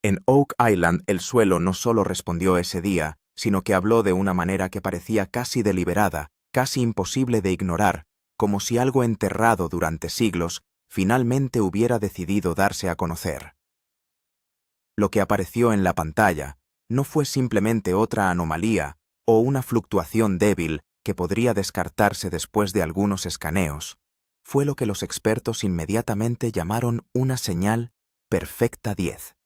En Oak Island el suelo no solo respondió ese día, sino que habló de una manera que parecía casi deliberada, casi imposible de ignorar, como si algo enterrado durante siglos finalmente hubiera decidido darse a conocer. Lo que apareció en la pantalla no fue simplemente otra anomalía o una fluctuación débil que podría descartarse después de algunos escaneos. Fue lo que los expertos inmediatamente llamaron una señal perfecta 10.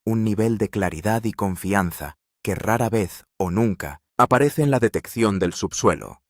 Un nivel de claridad y confianza que rara vez o nunca aparece en la detección del subsuelo.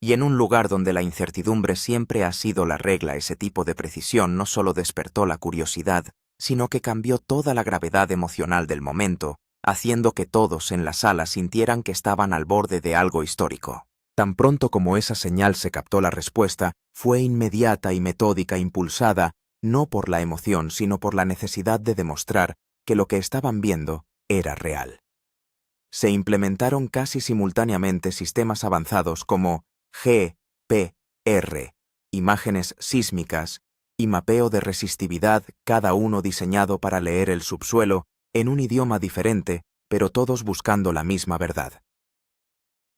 Y en un lugar donde la incertidumbre siempre ha sido la regla, ese tipo de precisión no solo despertó la curiosidad, sino que cambió toda la gravedad emocional del momento, haciendo que todos en la sala sintieran que estaban al borde de algo histórico. Tan pronto como esa señal se captó, la respuesta fue inmediata y metódica, impulsada no por la emoción, sino por la necesidad de demostrar que lo que estaban viendo era real. Se implementaron casi simultáneamente sistemas avanzados como GPR, imágenes sísmicas y mapeo de resistividad, cada uno diseñado para leer el subsuelo en un idioma diferente, pero todos buscando la misma verdad.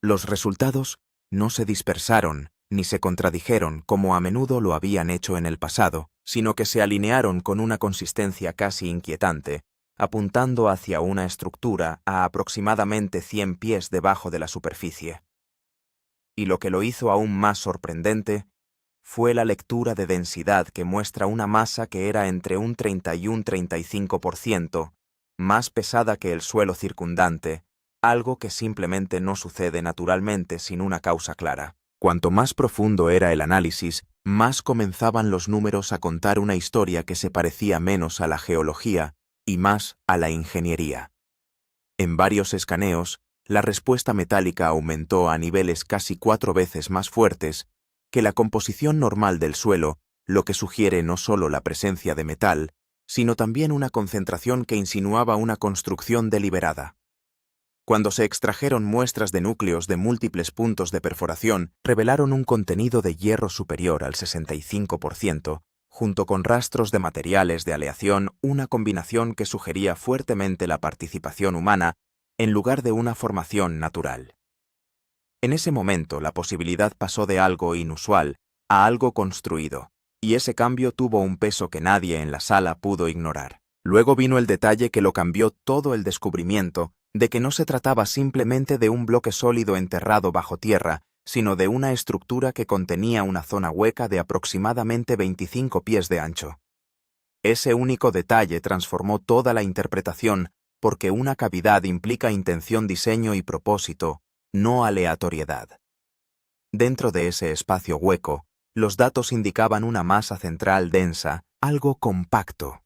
Los resultados no se dispersaron ni se contradijeron como a menudo lo habían hecho en el pasado, sino que se alinearon con una consistencia casi inquietante, apuntando hacia una estructura a aproximadamente 100 pies debajo de la superficie. Y lo que lo hizo aún más sorprendente fue la lectura de densidad, que muestra una masa que era entre un 30 y un 35% más pesada que el suelo circundante, algo que simplemente no sucede naturalmente sin una causa clara. Cuanto más profundo era el análisis, más comenzaban los números a contar una historia que se parecía menos a la geología y más a la ingeniería. En varios escaneos, la respuesta metálica aumentó a niveles casi 4 veces más fuertes que la composición normal del suelo, lo que sugiere no solo la presencia de metal, sino también una concentración que insinuaba una construcción deliberada. Cuando se extrajeron muestras de núcleos de múltiples puntos de perforación, revelaron un contenido de hierro superior al 65%, junto con rastros de materiales de aleación, una combinación que sugería fuertemente la participación humana en lugar de una formación natural. En ese momento, la posibilidad pasó de algo inusual a algo construido, y ese cambio tuvo un peso que nadie en la sala pudo ignorar. Luego vino el detalle que lo cambió todo: el descubrimiento de que no se trataba simplemente de un bloque sólido enterrado bajo tierra, sino de una estructura que contenía una zona hueca de aproximadamente 25 pies de ancho. Ese único detalle transformó toda la interpretación, porque una cavidad implica intención, diseño y propósito, no aleatoriedad. Dentro de ese espacio hueco, los datos indicaban una masa central densa, algo compacto,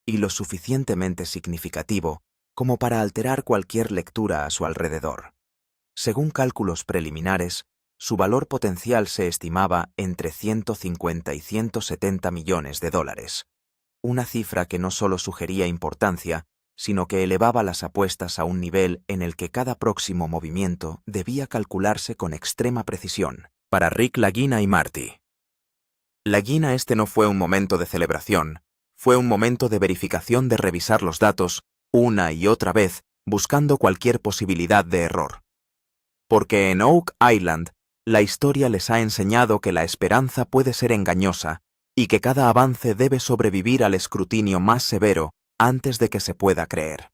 y lo suficientemente significativo como para alterar cualquier lectura a su alrededor. Según cálculos preliminares, su valor potencial se estimaba entre 150 y 170 millones de dólares, una cifra que no solo sugería importancia, sino que elevaba las apuestas a un nivel en el que cada próximo movimiento debía calcularse con extrema precisión. Para Rick, Lagina y Marty. Lagina, este no fue un momento de celebración, fue un momento de verificación, de revisar los datos una y otra vez, buscando cualquier posibilidad de error. Porque en Oak Island, la historia les ha enseñado que la esperanza puede ser engañosa y que cada avance debe sobrevivir al escrutinio más severo antes de que se pueda creer.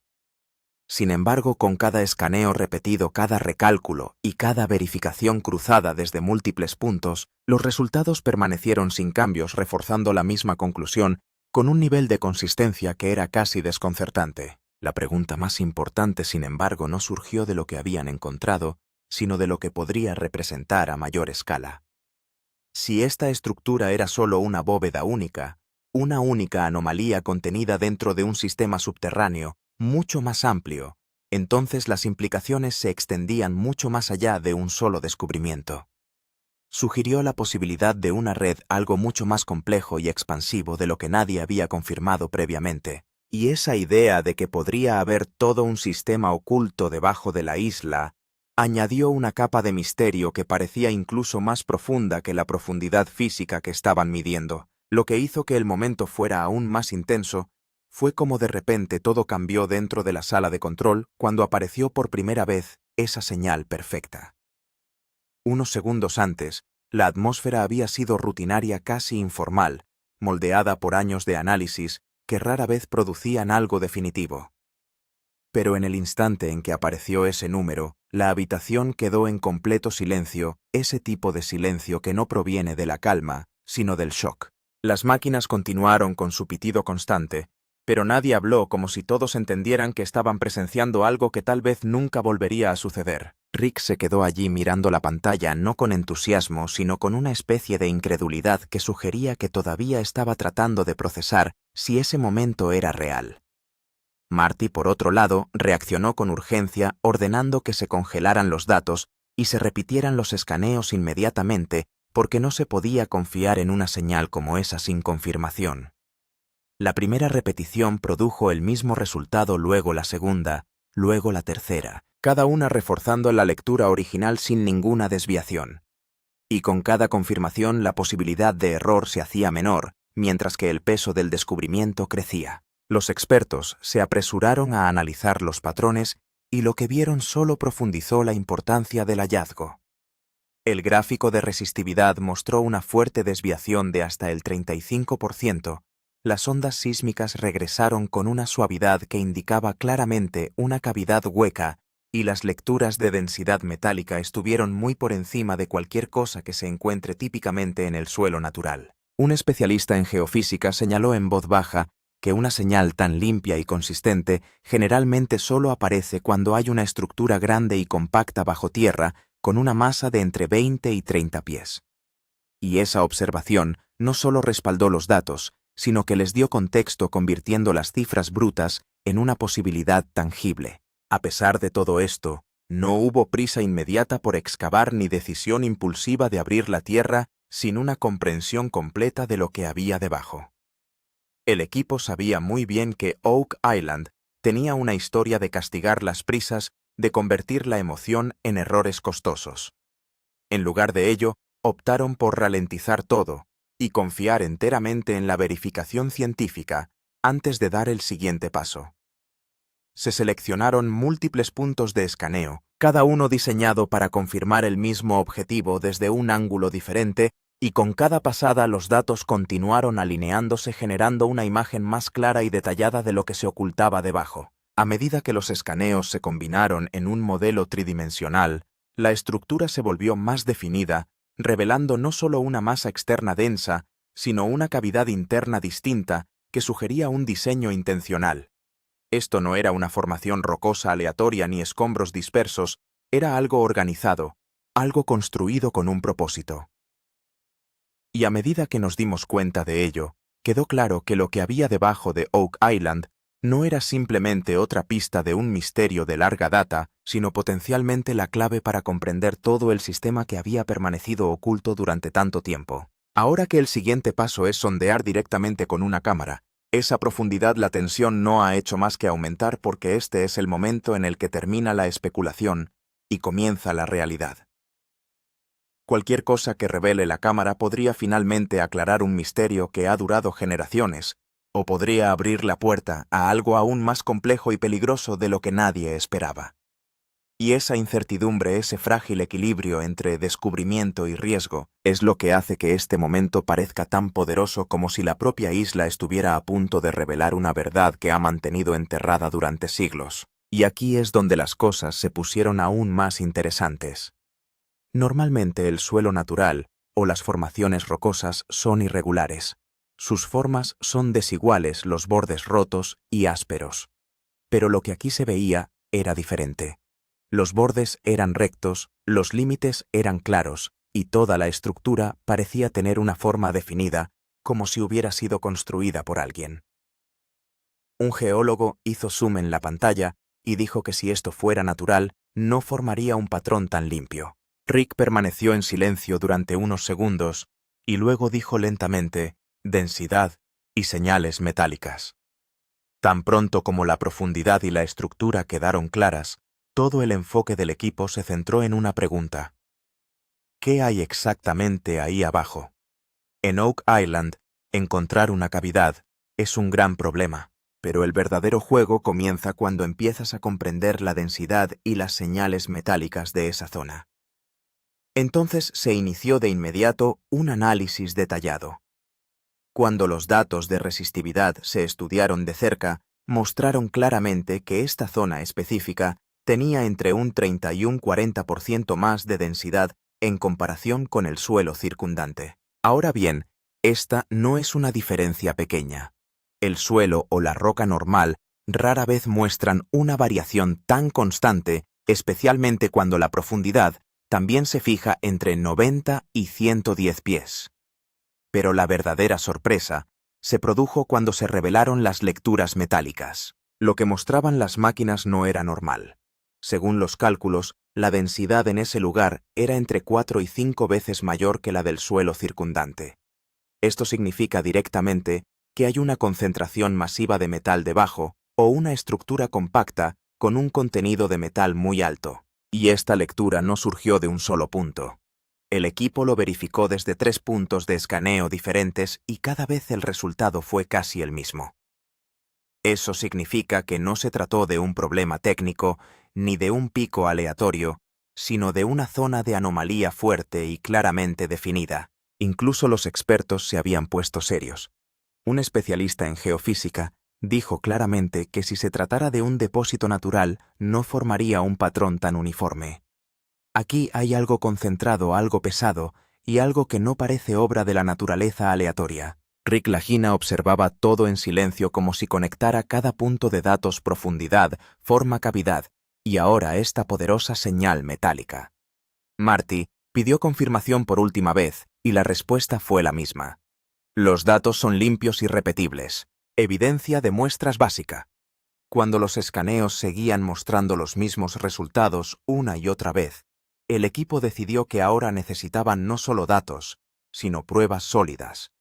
Sin embargo, con cada escaneo repetido, cada recálculo y cada verificación cruzada desde múltiples puntos, los resultados permanecieron sin cambios, reforzando la misma conclusión con un nivel de consistencia que era casi desconcertante. La pregunta más importante, sin embargo, no surgió de lo que habían encontrado, sino de lo que podría representar a mayor escala. Si esta estructura era solo una bóveda única, una única anomalía contenida dentro de un sistema subterráneo mucho más amplio, entonces las implicaciones se extendían mucho más allá de un solo descubrimiento. Sugirió la posibilidad de una red, algo mucho más complejo y expansivo de lo que nadie había confirmado previamente. Y esa idea de que podría haber todo un sistema oculto debajo de la isla añadió una capa de misterio que parecía incluso más profunda que la profundidad física que estaban midiendo. Lo que hizo que el momento fuera aún más intenso Fue como de repente todo cambió dentro de la sala de control cuando apareció por primera vez esa señal perfecta. Unos segundos antes, la atmósfera había sido rutinaria, casi informal, moldeada por años de análisis que rara vez producían algo definitivo. Pero en el instante en que apareció ese número, la habitación quedó en completo silencio, ese tipo de silencio que no proviene de la calma, sino del shock. Las máquinas continuaron con su pitido constante, pero nadie habló, como si todos entendieran que estaban presenciando algo que tal vez nunca volvería a suceder. Rick se quedó allí mirando la pantalla no con entusiasmo, sino con una especie de incredulidad que sugería que todavía estaba tratando de procesar si ese momento era real. Marty, por otro lado, reaccionó con urgencia, ordenando que se congelaran los datos y se repitieran los escaneos inmediatamente, porque no se podía confiar en una señal como esa sin confirmación. La primera repetición produjo el mismo resultado, luego la segunda, luego la tercera, cada una reforzando la lectura original sin ninguna desviación. Y con cada confirmación la posibilidad de error se hacía menor, mientras que el peso del descubrimiento crecía. Los expertos se apresuraron a analizar los patrones y lo que vieron solo profundizó la importancia del hallazgo. El gráfico de resistividad mostró una fuerte desviación de hasta el 35%. Las ondas sísmicas regresaron con una suavidad que indicaba claramente una cavidad hueca y las lecturas de densidad metálica estuvieron muy por encima de cualquier cosa que se encuentre típicamente en el suelo natural. Un especialista en geofísica señaló en voz baja que una señal tan limpia y consistente generalmente solo aparece cuando hay una estructura grande y compacta bajo tierra con una masa de entre 20 y 30 pies. Y esa observación no solo respaldó los datos, sino que les dio contexto, convirtiendo las cifras brutas en una posibilidad tangible. A pesar de todo esto, no hubo prisa inmediata por excavar ni decisión impulsiva de abrir la tierra sin una comprensión completa de lo que había debajo. El equipo sabía muy bien que Oak Island tenía una historia de castigar las prisas, de convertir la emoción en errores costosos. En lugar de ello, optaron por ralentizar todo y confiar enteramente en la verificación científica antes de dar el siguiente paso. Se seleccionaron múltiples puntos de escaneo, cada uno diseñado para confirmar el mismo objetivo desde un ángulo diferente, y con cada pasada los datos continuaron alineándose, generando una imagen más clara y detallada de lo que se ocultaba debajo. A medida que los escaneos se combinaron en un modelo tridimensional, la estructura se volvió más definida, revelando no solo una masa externa densa, sino una cavidad interna distinta que sugería un diseño intencional. Esto no era una formación rocosa aleatoria ni escombros dispersos, era algo organizado, algo construido con un propósito. Y a medida que nos dimos cuenta de ello, quedó claro que lo que había debajo de Oak Island no era simplemente otra pista de un misterio de larga data, sino potencialmente la clave para comprender todo el sistema que había permanecido oculto durante tanto tiempo. Ahora que el siguiente paso es sondear directamente con una cámara, esa profundidad, la tensión no ha hecho más que aumentar, porque este es el momento en el que termina la especulación y comienza la realidad. Cualquier cosa que revele la cámara podría finalmente aclarar un misterio que ha durado generaciones, o podría abrir la puerta a algo aún más complejo y peligroso de lo que nadie esperaba. Y esa incertidumbre, ese frágil equilibrio entre descubrimiento y riesgo, es lo que hace que este momento parezca tan poderoso, como si la propia isla estuviera a punto de revelar una verdad que ha mantenido enterrada durante siglos. Y aquí es donde las cosas se pusieron aún más interesantes. Normalmente el suelo natural o las formaciones rocosas son irregulares. Sus formas son desiguales, los bordes rotos y ásperos. Pero lo que aquí se veía era diferente. Los bordes eran rectos, los límites eran claros, y toda la estructura parecía tener una forma definida, como si hubiera sido construida por alguien. Un geólogo hizo zoom en la pantalla y dijo que si esto fuera natural, no formaría un patrón tan limpio. Rick permaneció en silencio durante unos segundos y luego dijo lentamente: densidad y señales metálicas. Tan pronto como la profundidad y la estructura quedaron claras, todo el enfoque del equipo se centró en una pregunta: ¿qué hay exactamente ahí abajo? En Oak Island, encontrar una cavidad es un gran problema. Pero el verdadero juego comienza cuando empiezas a comprender la densidad y las señales metálicas de esa zona. Entonces se inició de inmediato un análisis detallado. Cuando los datos de resistividad se estudiaron de cerca, mostraron claramente que esta zona específica tenía entre un 30 y un 40% más de densidad en comparación con el suelo circundante. Ahora bien, esta no es una diferencia pequeña. El suelo o la roca normal rara vez muestran una variación tan constante, especialmente cuando la profundidad también se fija entre 90 y 110 pies. Pero la verdadera sorpresa se produjo cuando se revelaron las lecturas metálicas. Lo que mostraban las máquinas no era normal. Según los cálculos, la densidad en ese lugar era entre 4 y 5 veces mayor que la del suelo circundante. Esto significa directamente que hay una concentración masiva de metal debajo o una estructura compacta con un contenido de metal muy alto. Y esta lectura no surgió de un solo punto. El equipo lo verificó desde 3 puntos de escaneo diferentes y cada vez el resultado fue casi el mismo. Eso significa que no se trató de un problema técnico ni de un pico aleatorio, sino de una zona de anomalía fuerte y claramente definida. Incluso los expertos se habían puesto serios. Un especialista en geofísica dijo claramente que si se tratara de un depósito natural no formaría un patrón tan uniforme. Aquí hay algo concentrado, algo pesado, y algo que no parece obra de la naturaleza aleatoria. Rick Lagina observaba todo en silencio como si conectara cada punto de datos profundidad, forma, cavidad, y ahora esta poderosa señal metálica. Marty pidió confirmación por última vez, y la respuesta fue la misma. Los datos son limpios y repetibles. Evidencia de muestras básica. Cuando los escaneos seguían mostrando los mismos resultados una y otra vez, el equipo decidió que ahora necesitaban no solo datos, sino pruebas sólidas.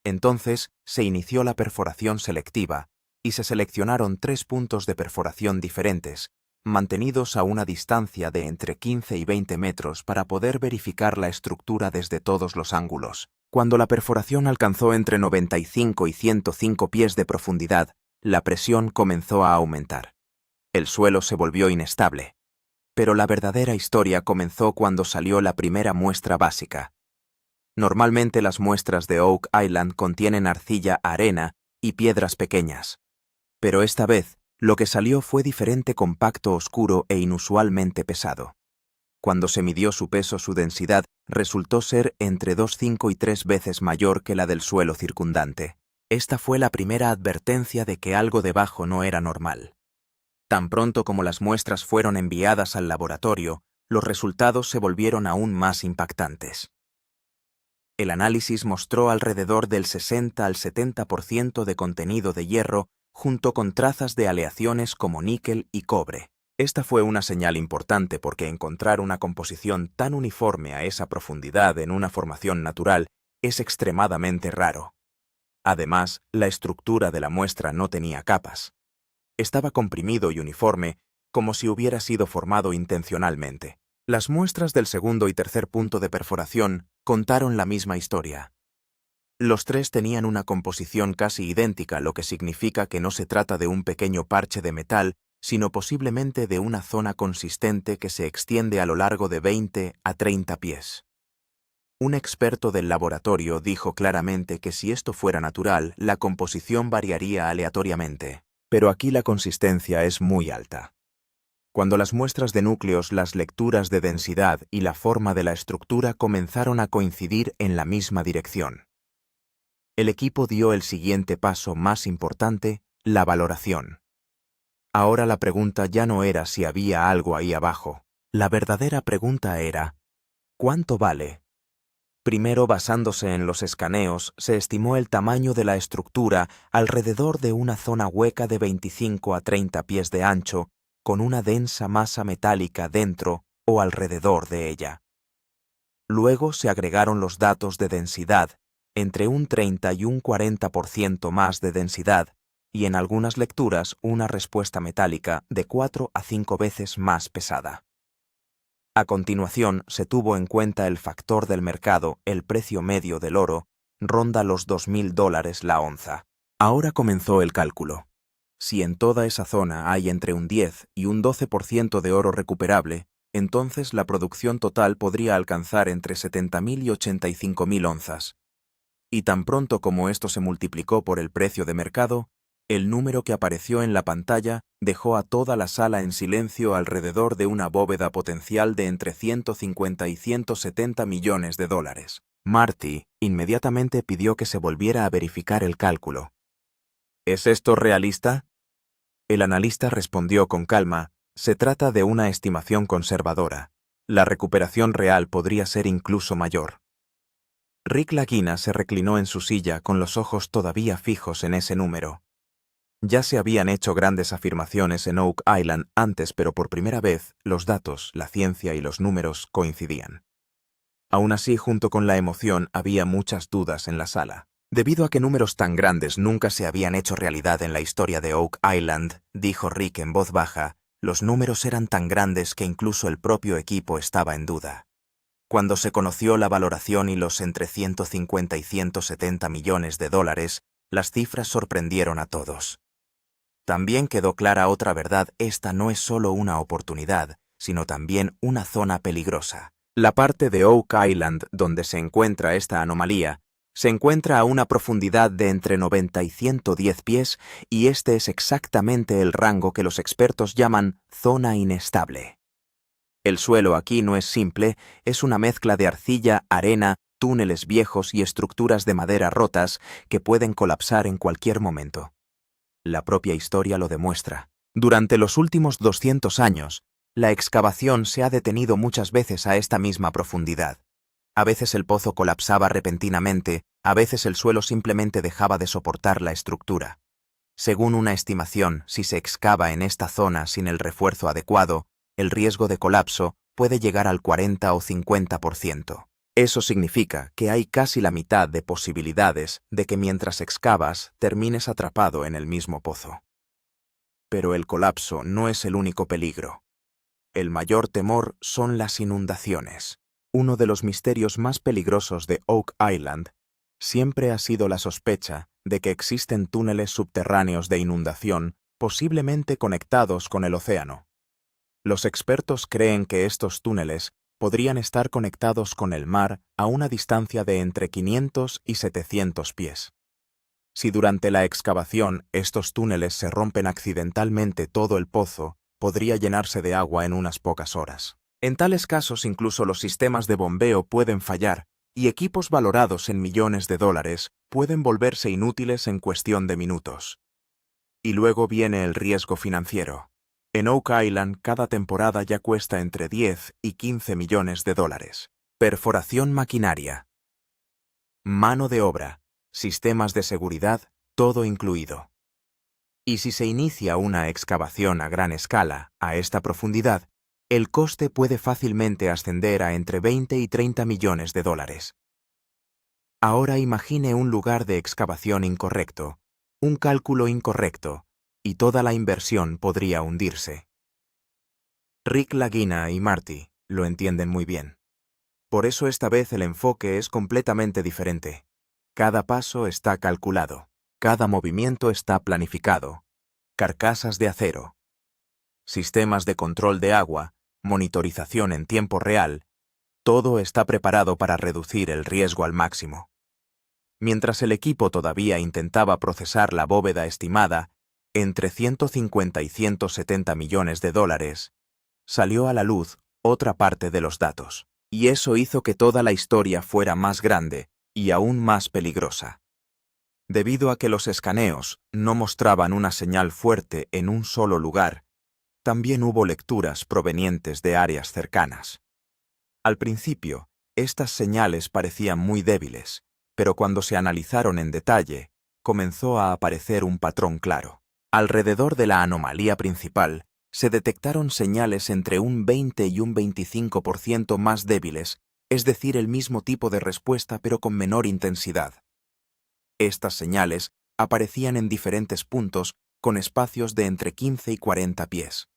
Entonces se inició la perforación selectiva y se seleccionaron 3 puntos de perforación diferentes, mantenidos a una distancia de entre 15 y 20 metros para poder verificar la estructura desde todos los ángulos. Cuando la perforación alcanzó entre 95 y 105 pies de profundidad, la presión comenzó a aumentar. El suelo se volvió inestable. Pero la verdadera historia comenzó cuando salió la primera muestra básica. Normalmente las muestras de Oak Island contienen arcilla, arena y piedras pequeñas. Pero esta vez, lo que salió fue diferente, compacto, oscuro e inusualmente pesado. Cuando se midió su peso, su densidad resultó ser entre 2,5 y 3 veces mayor que la del suelo circundante. Esta fue la primera advertencia de que algo debajo no era normal. Tan pronto como las muestras fueron enviadas al laboratorio, los resultados se volvieron aún más impactantes. El análisis mostró alrededor del 60 al 70% de contenido de hierro junto con trazas de aleaciones como níquel y cobre. Esta fue una señal importante porque encontrar una composición tan uniforme a esa profundidad en una formación natural es extremadamente raro. Además, la estructura de la muestra no tenía capas. Estaba comprimido y uniforme, como si hubiera sido formado intencionalmente. Las muestras del segundo y tercer punto de perforación contaron la misma historia. Los 3 tenían una composición casi idéntica, lo que significa que no se trata de un pequeño parche de metal, sino posiblemente de una zona consistente que se extiende a lo largo de 20 a 30 pies. Un experto del laboratorio dijo claramente que si esto fuera natural, la composición variaría aleatoriamente. Pero aquí la consistencia es muy alta. Cuando las muestras de núcleos, las lecturas de densidad y la forma de la estructura comenzaron a coincidir en la misma dirección. El equipo dio el siguiente paso más importante, la valoración. Ahora la pregunta ya no era si había algo ahí abajo. La verdadera pregunta era, ¿cuánto vale? Primero, basándose en los escaneos, se estimó el tamaño de la estructura alrededor de una zona hueca de 25 a 30 pies de ancho, con una densa masa metálica dentro o alrededor de ella. Luego se agregaron los datos de densidad, entre un 30 y un 40% más de densidad, y en algunas lecturas una respuesta metálica de 4 a 5 veces más pesada. A continuación, se tuvo en cuenta el factor del mercado, el precio medio del oro, ronda los $2,000 la onza. Ahora comenzó el cálculo. Si en toda esa zona hay entre un 10 y un 12% de oro recuperable, entonces la producción total podría alcanzar entre 70.000 y 85.000 onzas. Y tan pronto como esto se multiplicó por el precio de mercado, el número que apareció en la pantalla dejó a toda la sala en silencio alrededor de una bóveda potencial de entre 150 y 170 millones de dólares. Marty inmediatamente pidió que se volviera a verificar el cálculo. ¿Es esto realista? El analista respondió con calma: se trata de una estimación conservadora. La recuperación real podría ser incluso mayor. Rick Lagina se reclinó en su silla con los ojos todavía fijos en ese número. Ya se habían hecho grandes afirmaciones en Oak Island antes, pero por primera vez los datos, la ciencia y los números coincidían. Aún así, junto con la emoción, había muchas dudas en la sala. Debido a que números tan grandes nunca se habían hecho realidad en la historia de Oak Island, dijo Rick en voz baja, los números eran tan grandes que incluso el propio equipo estaba en duda. Cuando se conoció la valoración y los entre 150 y 170 millones de dólares, las cifras sorprendieron a todos. También quedó clara otra verdad: esta no es solo una oportunidad, sino también una zona peligrosa. La parte de Oak Island donde se encuentra esta anomalía se encuentra a una profundidad de entre 90 y 110 pies, y este es exactamente el rango que los expertos llaman zona inestable. El suelo aquí no es simple, es una mezcla de arcilla, arena, túneles viejos y estructuras de madera rotas que pueden colapsar en cualquier momento. La propia historia lo demuestra. Durante los últimos 200 años, la excavación se ha detenido muchas veces a esta misma profundidad. A veces el pozo colapsaba repentinamente, a veces el suelo simplemente dejaba de soportar la estructura. Según una estimación, si se excava en esta zona sin el refuerzo adecuado, el riesgo de colapso puede llegar al 40 o 50%. Eso significa que hay casi la mitad de posibilidades de que mientras excavas termines atrapado en el mismo pozo. Pero el colapso no es el único peligro. El mayor temor son las inundaciones. Uno de los misterios más peligrosos de Oak Island siempre ha sido la sospecha de que existen túneles subterráneos de inundación, posiblemente conectados con el océano. Los expertos creen que estos túneles podrían estar conectados con el mar a una distancia de entre 500 y 700 pies. Si durante la excavación estos túneles se rompen accidentalmente, todo el pozo podría llenarse de agua en unas pocas horas. En tales casos, incluso los sistemas de bombeo pueden fallar, y equipos valorados en millones de dólares pueden volverse inútiles en cuestión de minutos. Y luego viene el riesgo financiero. En Oak Island, cada temporada ya cuesta entre 10 y 15 millones de dólares. Perforación maquinaria, mano de obra, sistemas de seguridad, todo incluido. Y si se inicia una excavación a gran escala, a esta profundidad, el coste puede fácilmente ascender a entre 20 y 30 millones de dólares. Ahora imagine un lugar de excavación incorrecto, un cálculo incorrecto, y toda la inversión podría hundirse. Rick Lagina y Marty lo entienden muy bien. Por eso esta vez el enfoque es completamente diferente. Cada paso está calculado, cada movimiento está planificado. Carcasas de acero, sistemas de control de agua, monitorización en tiempo real, todo está preparado para reducir el riesgo al máximo. Mientras el equipo todavía intentaba procesar la bóveda estimada, entre 150 y 170 millones de dólares, salió a la luz otra parte de los datos. Y eso hizo que toda la historia fuera más grande y aún más peligrosa. Debido a que los escaneos no mostraban una señal fuerte en un solo lugar, también hubo lecturas provenientes de áreas cercanas. Al principio, estas señales parecían muy débiles, pero cuando se analizaron en detalle, comenzó a aparecer un patrón claro. Alrededor de la anomalía principal, se detectaron señales entre un 20 y un 25% más débiles, es decir, el mismo tipo de respuesta pero con menor intensidad. Estas señales aparecían en diferentes puntos con espacios de entre 15 y 40 pies.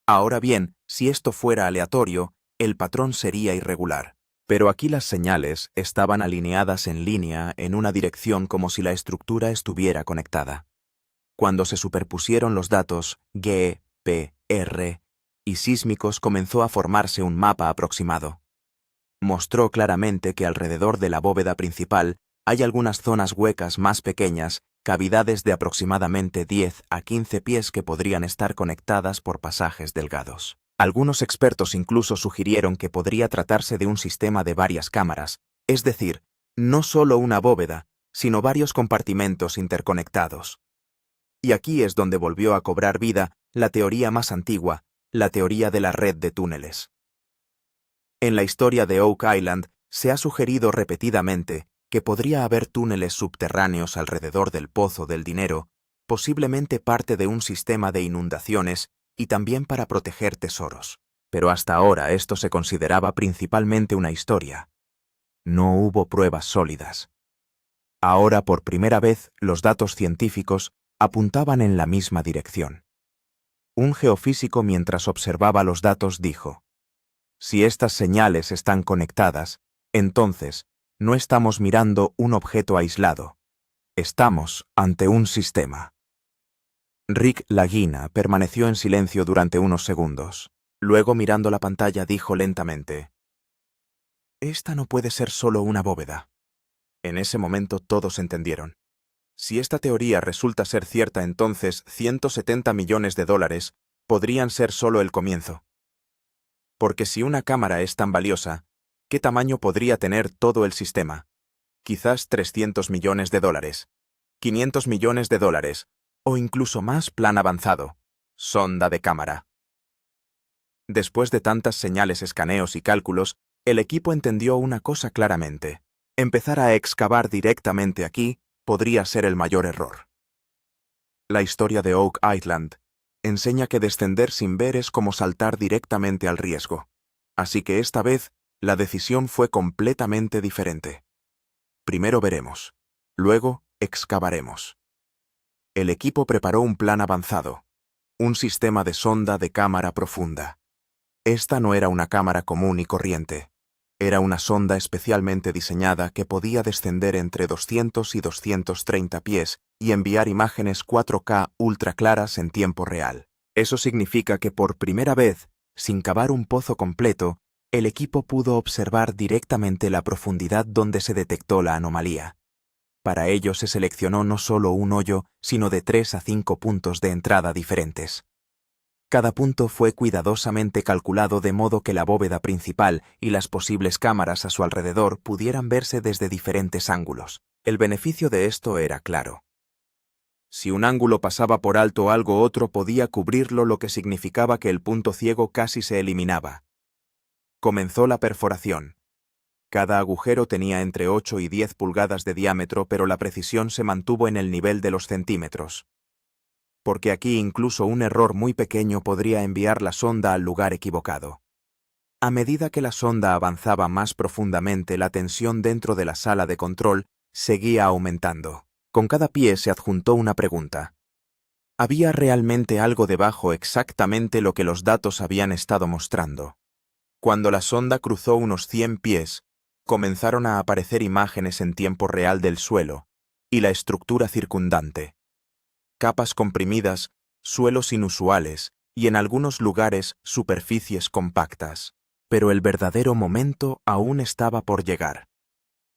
Ahora bien, si esto fuera aleatorio, el patrón sería irregular. Pero aquí las señales estaban alineadas en línea en una dirección como si la estructura estuviera conectada. Cuando se superpusieron los datos G, P, R y sísmicos, comenzó a formarse un mapa aproximado. Mostró claramente que alrededor de la bóveda principal hay algunas zonas huecas más pequeñas, cavidades de aproximadamente 10 a 15 pies que podrían estar conectadas por pasajes delgados. Algunos expertos incluso sugirieron que podría tratarse de un sistema de varias cámaras, es decir, no solo una bóveda, sino varios compartimentos interconectados. Y aquí es donde volvió a cobrar vida la teoría más antigua, la teoría de la red de túneles. En la historia de Oak Island se ha sugerido repetidamente que podría haber túneles subterráneos alrededor del Pozo del Dinero, posiblemente parte de un sistema de inundaciones y también para proteger tesoros. Pero hasta ahora esto se consideraba principalmente una historia. No hubo pruebas sólidas. Ahora, por primera vez, los datos científicos apuntaban en la misma dirección. Un geofísico, mientras observaba los datos, dijo: si estas señales están conectadas, entonces no estamos mirando un objeto aislado. Estamos ante un sistema. Rick Lagina permaneció en silencio durante unos segundos. Luego, mirando la pantalla, dijo lentamente: esta no puede ser solo una bóveda. En ese momento todos entendieron. Si esta teoría resulta ser cierta, entonces $170 millones podrían ser solo el comienzo. Porque si una cámara es tan valiosa, ¿qué tamaño podría tener todo el sistema? Quizás $300 millones, $500 millones, o incluso más plan avanzado, sonda de cámara. Después de tantas señales, escaneos y cálculos, el equipo entendió una cosa claramente: empezar a excavar directamente aquí podría ser el mayor error. La historia de Oak Island enseña que descender sin ver es como saltar directamente al riesgo. Así que esta vez, la decisión fue completamente diferente. Primero veremos. Luego, excavaremos. El equipo preparó un plan avanzado. Un sistema de sonda de cámara profunda. Esta no era una cámara común y corriente. Era una sonda especialmente diseñada que podía descender entre 200 y 230 pies y enviar imágenes 4K ultra claras en tiempo real. Eso significa que por primera vez, sin cavar un pozo completo, el equipo pudo observar directamente la profundidad donde se detectó la anomalía. Para ello se seleccionó no solo un hoyo, sino de 3 a 5 puntos de entrada diferentes. Cada punto fue cuidadosamente calculado de modo que la bóveda principal y las posibles cámaras a su alrededor pudieran verse desde diferentes ángulos. El beneficio de esto era claro. Si un ángulo pasaba por alto algo, otro podía cubrirlo, lo que significaba que el punto ciego casi se eliminaba. Comenzó la perforación. Cada agujero tenía entre 8 y 10 pulgadas de diámetro, pero la precisión se mantuvo en el nivel de los centímetros. Porque aquí incluso un error muy pequeño podría enviar la sonda al lugar equivocado. A medida que la sonda avanzaba más profundamente, la tensión dentro de la sala de control seguía aumentando. Con cada pie se adjuntó una pregunta. ¿Había realmente algo debajo, exactamente lo que los datos habían estado mostrando? Cuando la sonda cruzó unos 100 pies, comenzaron a aparecer imágenes en tiempo real del suelo y la estructura circundante. Capas comprimidas, suelos inusuales y en algunos lugares superficies compactas. Pero el verdadero momento aún estaba por llegar.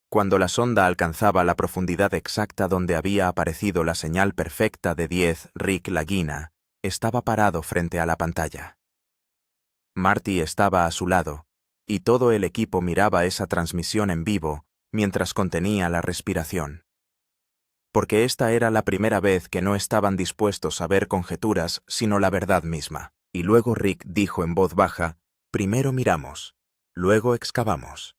Cuando la sonda alcanzaba la profundidad exacta donde había aparecido la señal perfecta de 10, Rick Lagina estaba parado frente a la pantalla. Marty estaba a su lado, y todo el equipo miraba esa transmisión en vivo mientras contenía la respiración. Porque esta era la primera vez que no estaban dispuestos a ver conjeturas, sino la verdad misma. Y luego Rick dijo en voz baja: primero miramos, luego excavamos.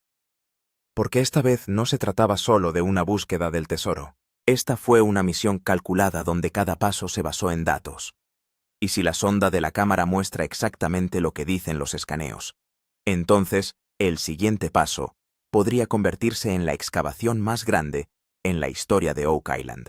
Porque esta vez no se trataba solo de una búsqueda del tesoro. Esta fue una misión calculada donde cada paso se basó en datos. Y si la sonda de la cámara muestra exactamente lo que dicen los escaneos, entonces el siguiente paso podría convertirse en la excavación más grande en la historia de Oak Island.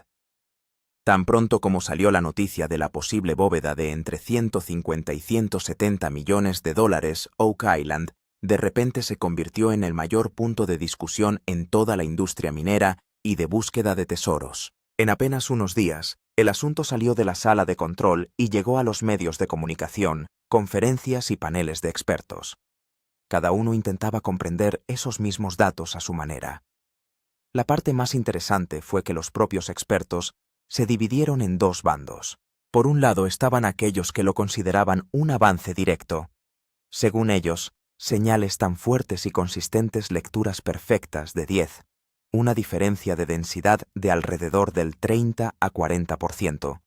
Tan pronto como salió la noticia de la posible bóveda de entre 150 y 170 millones de dólares, Oak Island de repente se convirtió en el mayor punto de discusión en toda la industria minera y de búsqueda de tesoros. En apenas unos días, El asunto salió de la sala de control y llegó a los medios de comunicación, conferencias y paneles de expertos. Cada uno intentaba comprender esos mismos datos a su manera. La parte más interesante fue que los propios expertos se dividieron en dos bandos. Por un lado estaban aquellos que lo consideraban un avance directo. Según ellos, señales tan fuertes y consistentes, lecturas perfectas de 10, una diferencia de densidad de alrededor del 30 a 40%,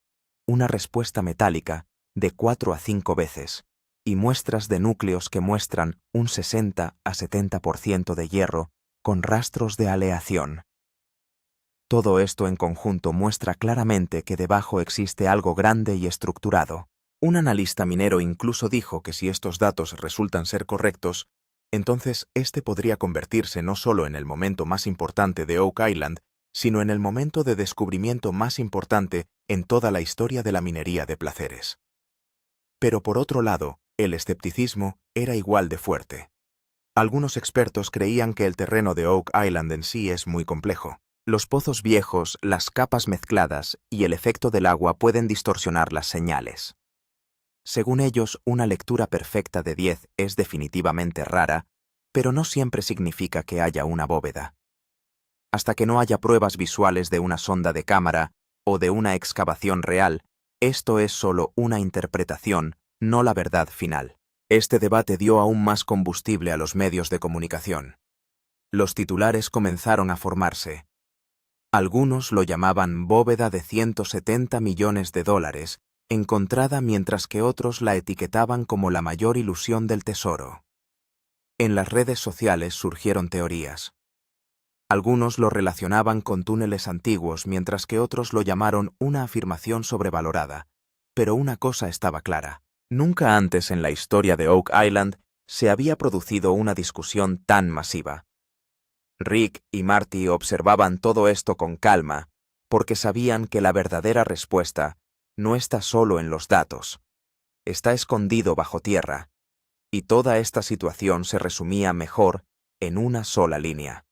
una respuesta metálica de 4 a 5 veces, y muestras de núcleos que muestran un 60 a 70% de hierro con rastros de aleación. Todo esto en conjunto muestra claramente que debajo existe algo grande y estructurado. Un analista minero incluso dijo que si estos datos resultan ser correctos, entonces este podría convertirse no solo en el momento más importante de Oak Island, sino en el momento de descubrimiento más importante en toda la historia de la minería de placeres. Pero por otro lado, el escepticismo era igual de fuerte. Algunos expertos creían que el terreno de Oak Island en sí es muy complejo. Los pozos viejos, las capas mezcladas y el efecto del agua pueden distorsionar las señales. Según ellos, una lectura perfecta de 10 es definitivamente rara, pero no siempre significa que haya una bóveda. Hasta que no haya pruebas visuales de una sonda de cámara o de una excavación real, esto es solo una interpretación, no la verdad final. Este debate dio aún más combustible a los medios de comunicación. Los titulares comenzaron a formarse. Algunos lo llamaban bóveda de 170 millones de dólares, encontrada, mientras que otros la etiquetaban como la mayor ilusión del tesoro. En las redes sociales surgieron teorías. Algunos lo relacionaban con túneles antiguos, mientras que otros lo llamaron una afirmación sobrevalorada. Pero una cosa estaba clara: nunca antes en la historia de Oak Island se había producido una discusión tan masiva. Rick y Marty observaban todo esto con calma, porque sabían que la verdadera respuesta no está solo en los datos. Está escondido bajo tierra, y toda esta situación se resumía mejor en una sola línea.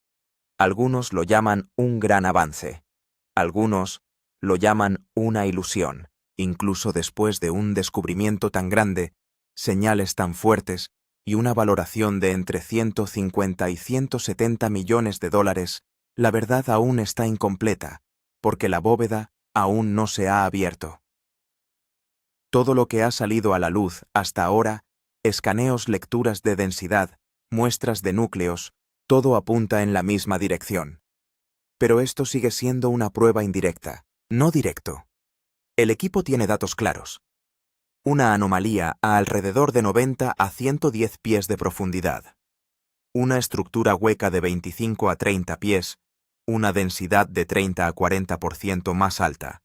Algunos lo llaman un gran avance. Algunos lo llaman una ilusión. Incluso después de un descubrimiento tan grande, señales tan fuertes y una valoración de entre 150 y 170 millones de dólares, la verdad aún está incompleta, porque la bóveda aún no se ha abierto. Todo lo que ha salido a la luz hasta ahora, escaneos, lecturas de densidad, muestras de núcleos, todo apunta en la misma dirección. Pero esto sigue siendo una prueba indirecta, no directo. El equipo tiene datos claros. Una anomalía a alrededor de 90 a 110 pies de profundidad. Una estructura hueca de 25 a 30 pies, una densidad de 30 a 40% más alta,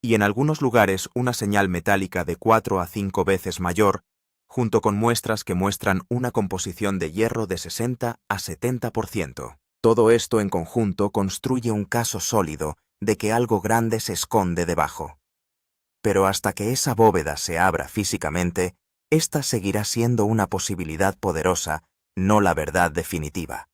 y en algunos lugares una señal metálica de 4 a 5 veces mayor, junto con muestras que muestran una composición de hierro de 60 a 70%. Todo esto en conjunto construye un caso sólido de que algo grande se esconde debajo. Pero hasta que esa bóveda se abra físicamente, esta seguirá siendo una posibilidad poderosa, no la verdad definitiva.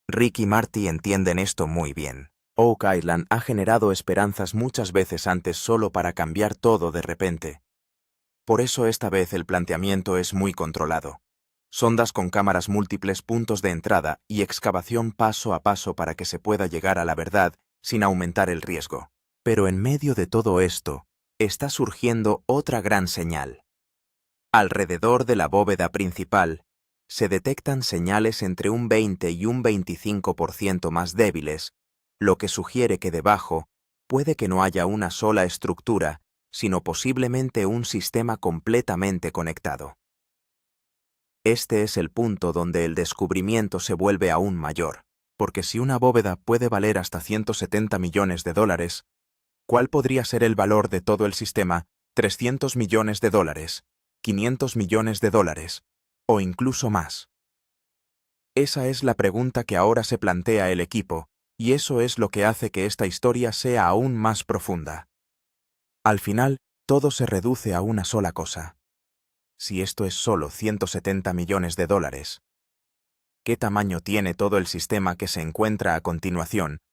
Rick y Marty entienden esto muy bien. Oak Island ha generado esperanzas muchas veces antes solo para cambiar todo de repente. Por eso esta vez el planteamiento es muy controlado. Sondas con cámaras, múltiples puntos de entrada y excavación paso a paso para que se pueda llegar a la verdad sin aumentar el riesgo. Pero en medio de todo esto, está surgiendo otra gran señal. Alrededor de la bóveda principal, se detectan señales entre un 20 y un 25% más débiles, lo que sugiere que debajo puede que no haya una sola estructura, sino posiblemente un sistema completamente conectado. Este es el punto donde el descubrimiento se vuelve aún mayor, porque si una bóveda puede valer hasta 170 millones de dólares, ¿cuál podría ser el valor de todo el sistema? 300 millones de dólares, 500 millones de dólares, o incluso más. Esa es la pregunta que ahora se plantea el equipo, y eso es lo que hace que esta historia sea aún más profunda. Al final, todo se reduce a una sola cosa. Si esto es solo 170 millones de dólares, ¿qué tamaño tiene todo el sistema que se encuentra a continuación,